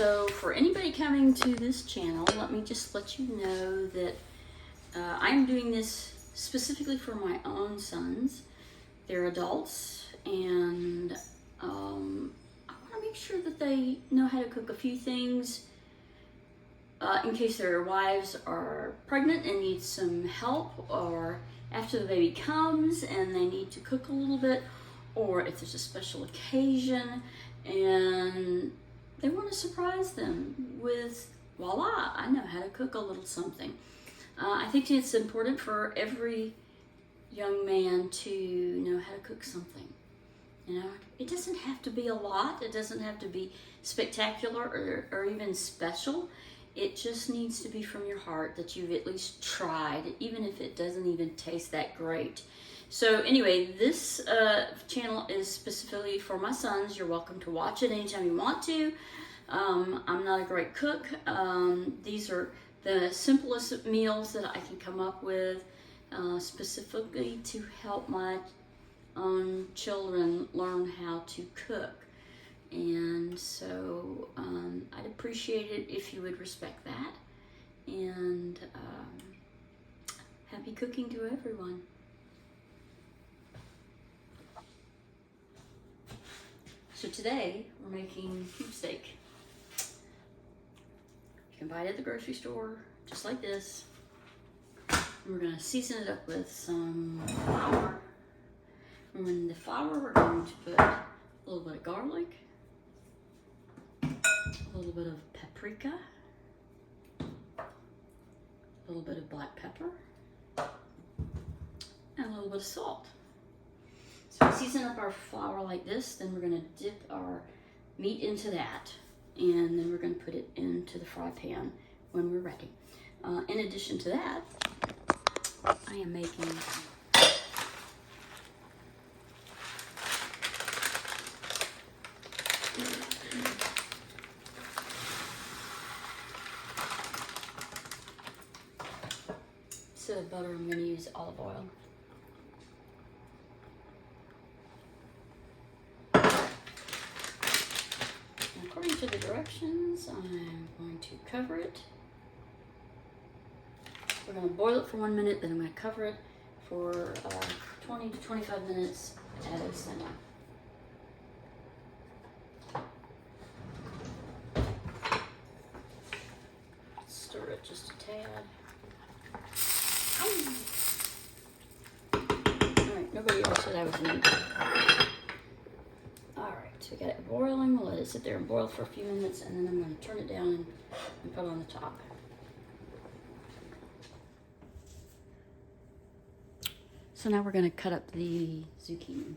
So for anybody coming to this channel, let me just let you know that I'm doing this specifically for my own sons. They're adults, and I want to make sure that they know how to cook a few things in case their wives are pregnant and need some help, or after the baby comes and they need to cook a little bit, or if there's a special occasion and they want to surprise them with, voila, I know how to cook a little something. I think it's important for every young man to know how to cook something. You know, it doesn't have to be a lot. It doesn't have to be spectacular or even special. It just needs to be from your heart that you've at least tried, even if it doesn't even taste that great. So anyway, this channel is specifically for my sons. You're welcome to watch it anytime you want to. I'm not a great cook. These are the simplest meals that I can come up with, specifically to help my own children learn how to cook. And so I'd appreciate it if you would respect that. And happy cooking to everyone. So today we're making cube steak. You can buy it at the grocery store, just like this. And we're gonna season it up with some flour. And in the flour, we're going to put a little bit of garlic, a little bit of paprika, a little bit of black pepper, and a little bit of salt. So we season up our flour like this, then we're going to dip our meat into that, and then we're going to put it into the fry pan when we're ready. In addition to that, I am making instead of butter, I'm going to use olive oil. And according to the directions, I'm going to cover it. We're going to boil it for 1 minute, then I'm going to cover it for 20 to 25 minutes at a simmer. Stir it just a tad. Alright, nobody else said I was mean. Alright, so we got it boiling. We'll let it sit there and boil for a few minutes, and then I'm going to turn it down and put it on the top. So now we're going to cut up the zucchini.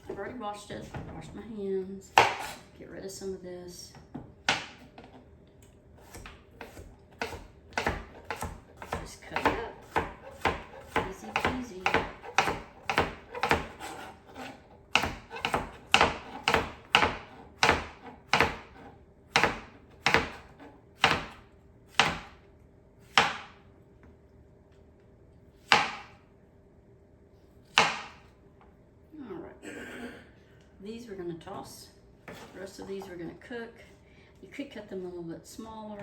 I've already washed it. Washed my hands. Get rid of some of this. Just cut it up. Easy peasy. These we're going to toss. The rest of these we're going to cook. You could cut them a little bit smaller.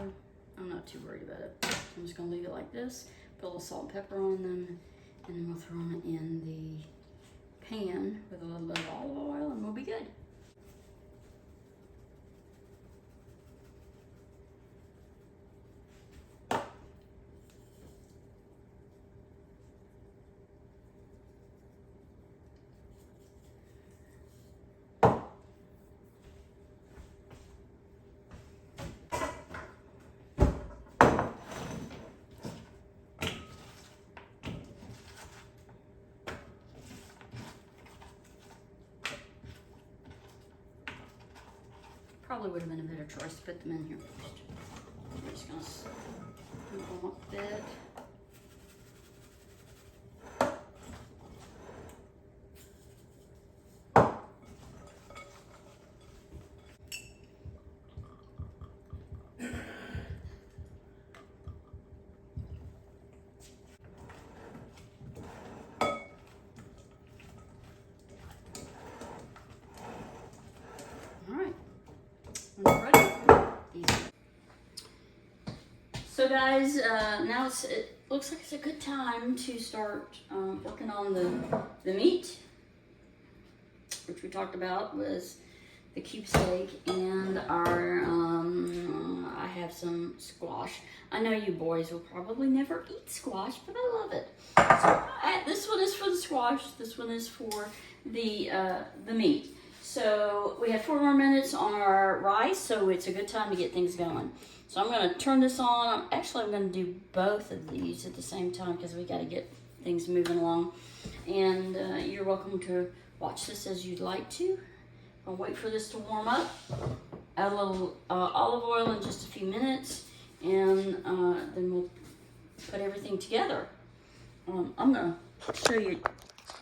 I'm not too worried about it. I'm just going to leave it like this. Put a little salt and pepper on them. And then we'll throw them in the pan with a little bit of olive oil, and we'll be good. Probably would have been a better choice to put them in here first. I'm just going to move them up a bit. So guys, now it looks like it's a good time to start working on the meat, which we talked about was the cube steak and our, I have some squash. I know you boys will probably never eat squash, but I love it. So this one is for the squash, this one is for the meat. So we have 4 more minutes on our rice, so it's a good time to get things going. So I'm gonna turn this on. Actually, I'm gonna do both of these at the same time because we gotta get things moving along. And you're welcome to watch this as you'd like to. I'll wait for this to warm up. Add a little olive oil in just a few minutes, and then we'll put everything together. I'm gonna show you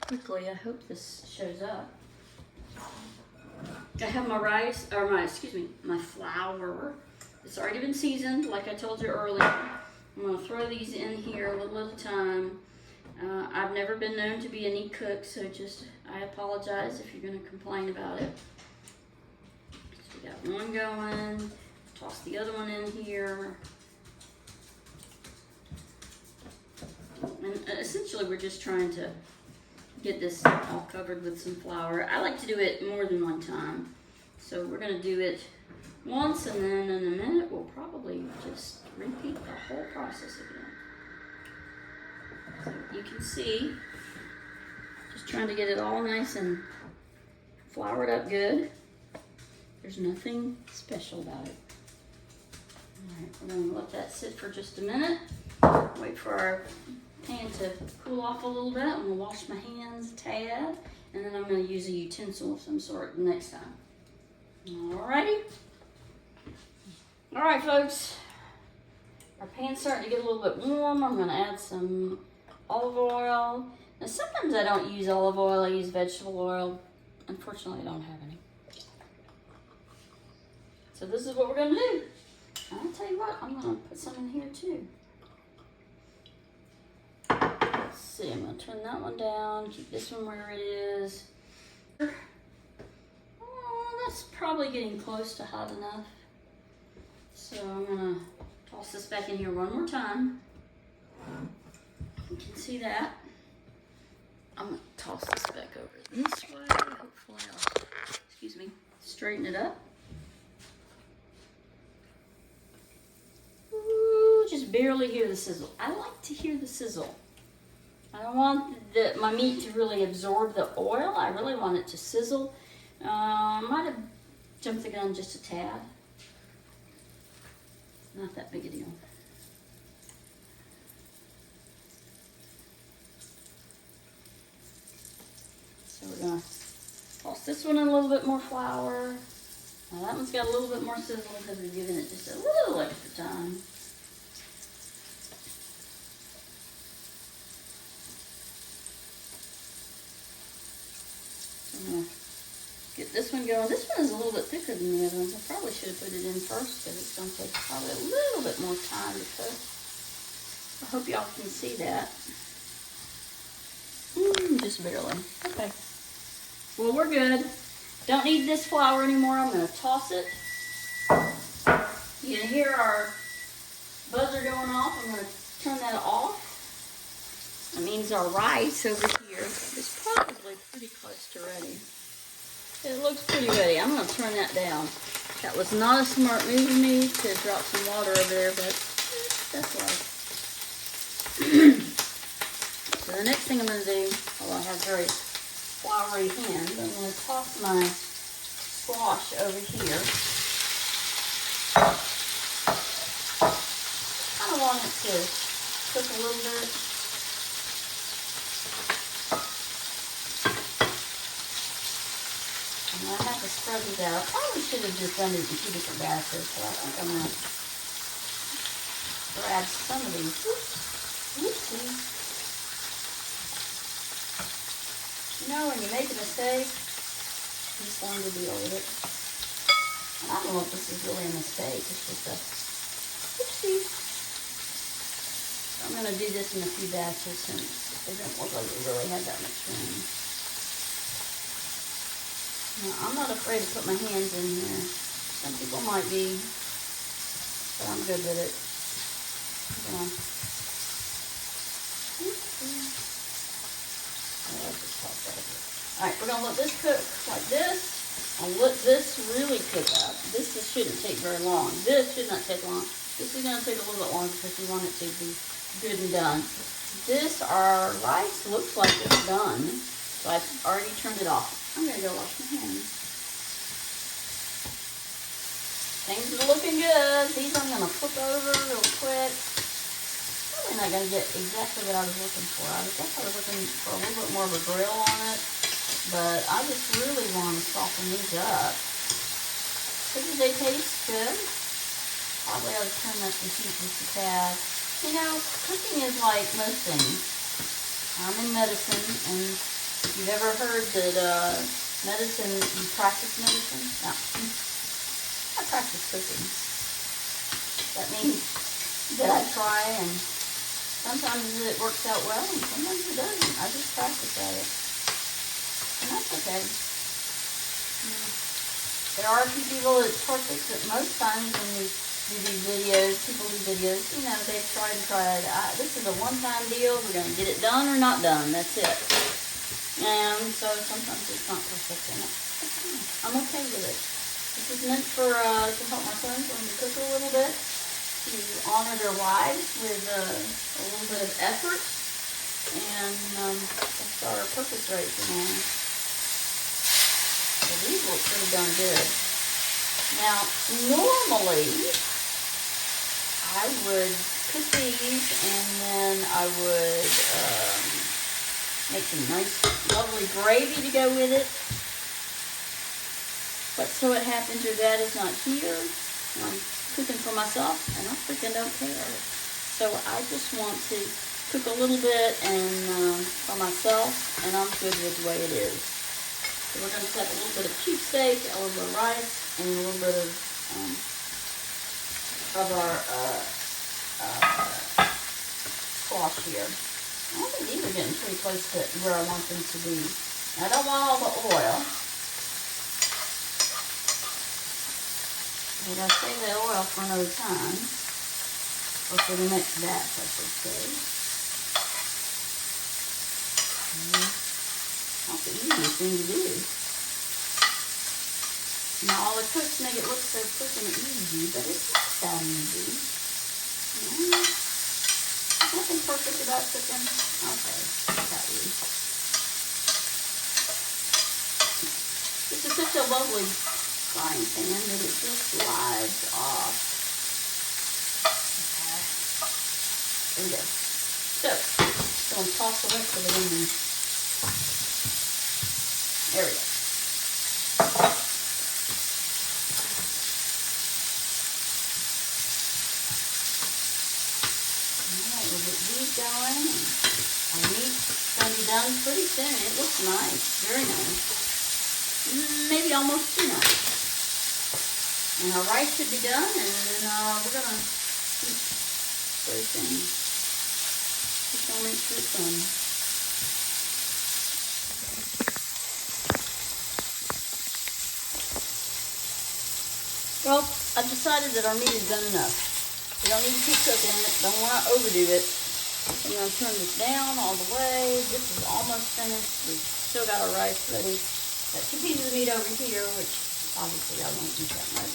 quickly. I hope this shows up. I have my rice, or my flour. It's already been seasoned, like I told you earlier. I'm gonna throw these in here a little at a time. I've never been known to be a neat cook, so I apologize if you're gonna complain about it. So we got one going, toss the other one in here. And essentially we're just trying to get this all covered with some flour. I like to do it more than one time. So we're gonna do it once, and then in a minute we'll probably just repeat the whole process again. So you can see, just trying to get it all nice and floured up good. There's nothing special about it. All right, we're gonna let that sit for just a minute. Wait for our pan to cool off a little bit. I'm gonna wash my hands a tad, and then I'm gonna use a utensil of some sort next time. Alrighty. All right, folks. Our pan's starting to get a little bit warm. I'm gonna add some olive oil. Now, sometimes I don't use olive oil. I use vegetable oil. Unfortunately, I don't have any. So this is what we're gonna do. And I'll tell you what, I'm gonna put some in here too. Let's see, I'm gonna turn that one down, keep this one where it is. Oh, that's probably getting close to hot enough. So I'm gonna toss this back in here one more time. You can see that. I'm gonna toss this back over this way. Hopefully I'll, straighten it up. Ooh, just barely hear the sizzle. I like to hear the sizzle. I don't want my meat to really absorb the oil. I really want it to sizzle. Might have jumped the gun just a tad. Not that big a deal. So we're gonna toss this one in a little bit more flour. Now that one's got a little bit more sizzle because we're giving it just a little extra time. So I'm gonna get this one going. This one is a little bit thicker than the other ones. I probably should have put it in first because it's going to take probably a little bit more time to cook. I hope y'all can see that. Just barely. Okay. Well, we're good. Don't need this flour anymore. I'm going to toss it. You can hear our buzzer going off. I'm going to turn that off. That means our rice over here is probably pretty close to ready. It looks pretty ready. I'm going to turn that down. That was not a smart move of me to drop some water over there, but that's life. So the next thing I'm going to do, I have very floury hands, I'm going to toss my squash over here. Kind of want it to cook a little bit. And I have to spread these out. I probably should have just done these in 2 different batches, but I think I'm going to grab some of these. Oopsie. You know, when you make a mistake, you just learn to deal with it. And I don't know if this is really a mistake. It's just a oopsie. I'm going to do this in a few batches since it doesn't look like we really had that much room. Now, I'm not afraid to put my hands in here. Some people might be, but I'm good with it. Alright, we're going to let this cook like this. I'll let this really cook up. This shouldn't take very long. This should not take long. This is going to take a little bit longer because we want it to be good and done. Our rice looks like it's done. So I've already turned it off. I'm going to go wash my hands. Things are looking good. These I'm going to flip over real quick. Probably not going to get exactly what I was looking for. I guess I was looking for a little bit more of a grill on it. But I just really want to soften these up. Because they taste good. Probably I would turn up the heat just a tad. You know, cooking is like most things. I'm in medicine, and if you've ever heard that medicine, you practice medicine? No. I practice cooking. That means that I try, and sometimes it works out well, and sometimes it doesn't. I just practice at it. And that's okay. There are a few people that's perfect, but most times when we do these videos, people do videos, you know, they've tried and tried. This is a one-time deal. We're going to get it done or not done. That's it. And so sometimes it's not perfect, and I'm okay with it. This is meant for to help my sons learn to cook a little bit, to honor their wives with a little bit of effort, and that's our purpose right now. So these look pretty darn good. Now, normally, I would cook these and then I would make some nice, lovely gravy to go with it. But so it happens your dad is not here. I'm cooking for myself and I freaking don't care. So I just want to cook a little bit and for myself, and I'm good with the way it is. So we're going to have a little bit of cheap steak, a little bit of rice, and a little bit of our squash here. I think these are getting pretty close to where I want them to be. I don't want all the oil. But I'll save the oil for another time. Or for the next batch, I should say. Not the easiest thing to do. Now, all the cooks make it look so freaking easy, but it's not that easy. Nothing perfect about cooking. Okay, got you. This is such a lovely frying pan that it just slides off. There we go. So, I'm going to toss the rest of it in there. There we go. Alright, we'll get these going. Our meat's going to be done pretty soon. It looks nice. Very nice. Maybe almost too nice. And our rice should be done, and then we're going to eat very soon. Just going to make sure it's done. Well, I've decided that our meat is done enough. We don't need to keep cooking it. Don't want to overdo it. I'm going to turn this down all the way. This is almost finished. We've still got our rice ready. Got 2 pieces of meat over here, which obviously I won't eat that much.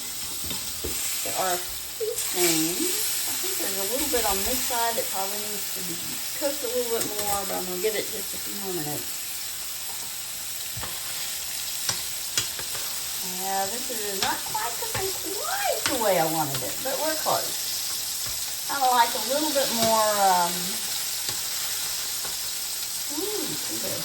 There are a few things. I think there's a little bit on this side that probably needs to be cooked a little bit more, but I'm going to give it just a few more minutes. Yeah, this is not quite cooking quite the way I wanted it, but we're close. Kind of like a little bit more, too good.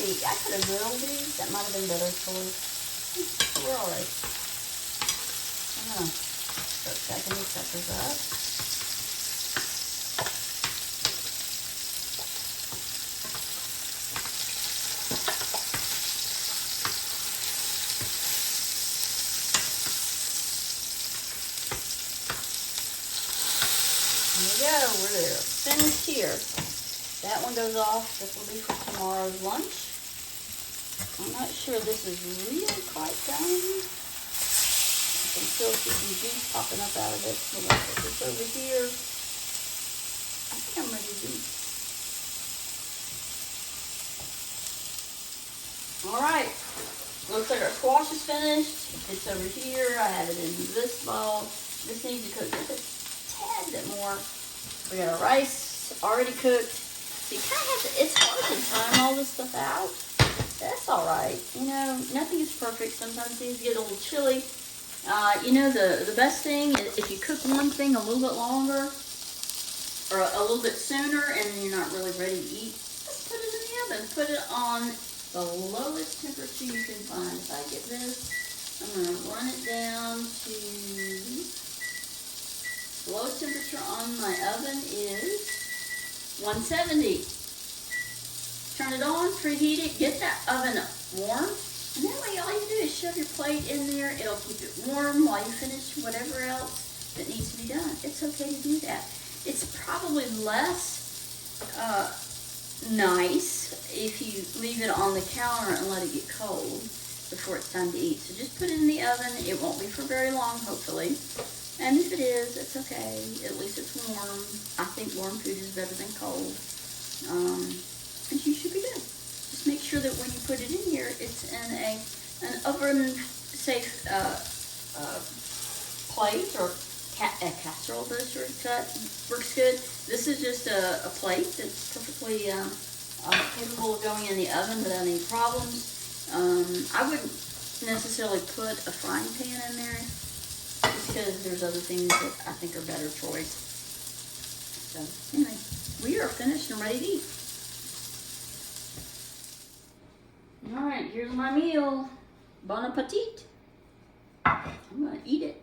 I could have grilled these. That might have been better for us. But we're alright. I'm going to start stacking these suckers up. go. We're there. Finished here. That one goes off. This will be for tomorrow's lunch. I'm not sure this is really quite done. I can still see some juice popping up out of it. So we'll put this over here. I think I'm ready to eat. All right. Looks like our squash is finished. It's over here. I have it in this bowl. This needs to cook just a tad bit more. We got our rice already cooked. So you kind of have to, it's hard to time all this stuff out. That's all right. You know, nothing is perfect. Sometimes things get a little chilly. You know, the best thing is if you cook one thing a little bit longer or a little bit sooner and you're not really ready to eat, just put it in the oven. Put it on the lowest temperature you can find. If I get this, I'm going to run it down to, the lowest temperature on my oven is 170. Turn it on, preheat it, get that oven warm, and that way all you do is shove your plate in there. It'll keep it warm while you finish whatever else that needs to be done. It's okay to do that. It's probably less nice if you leave it on the counter and let it get cold before it's time to eat. So just put it in the oven. It won't be for very long, hopefully. And if it is, it's okay. At least it's warm. I think warm food is better than cold. And you should be good. Just make sure that when you put it in here, it's in an oven-safe plate or a casserole. Those works good. This is just a plate that's perfectly capable of going in the oven without any problems. I wouldn't necessarily put a frying pan in there just because there's other things that I think are better choice. So anyway, we are finished and ready to eat. All right, here's my meal. Bon appetit. I'm gonna eat it.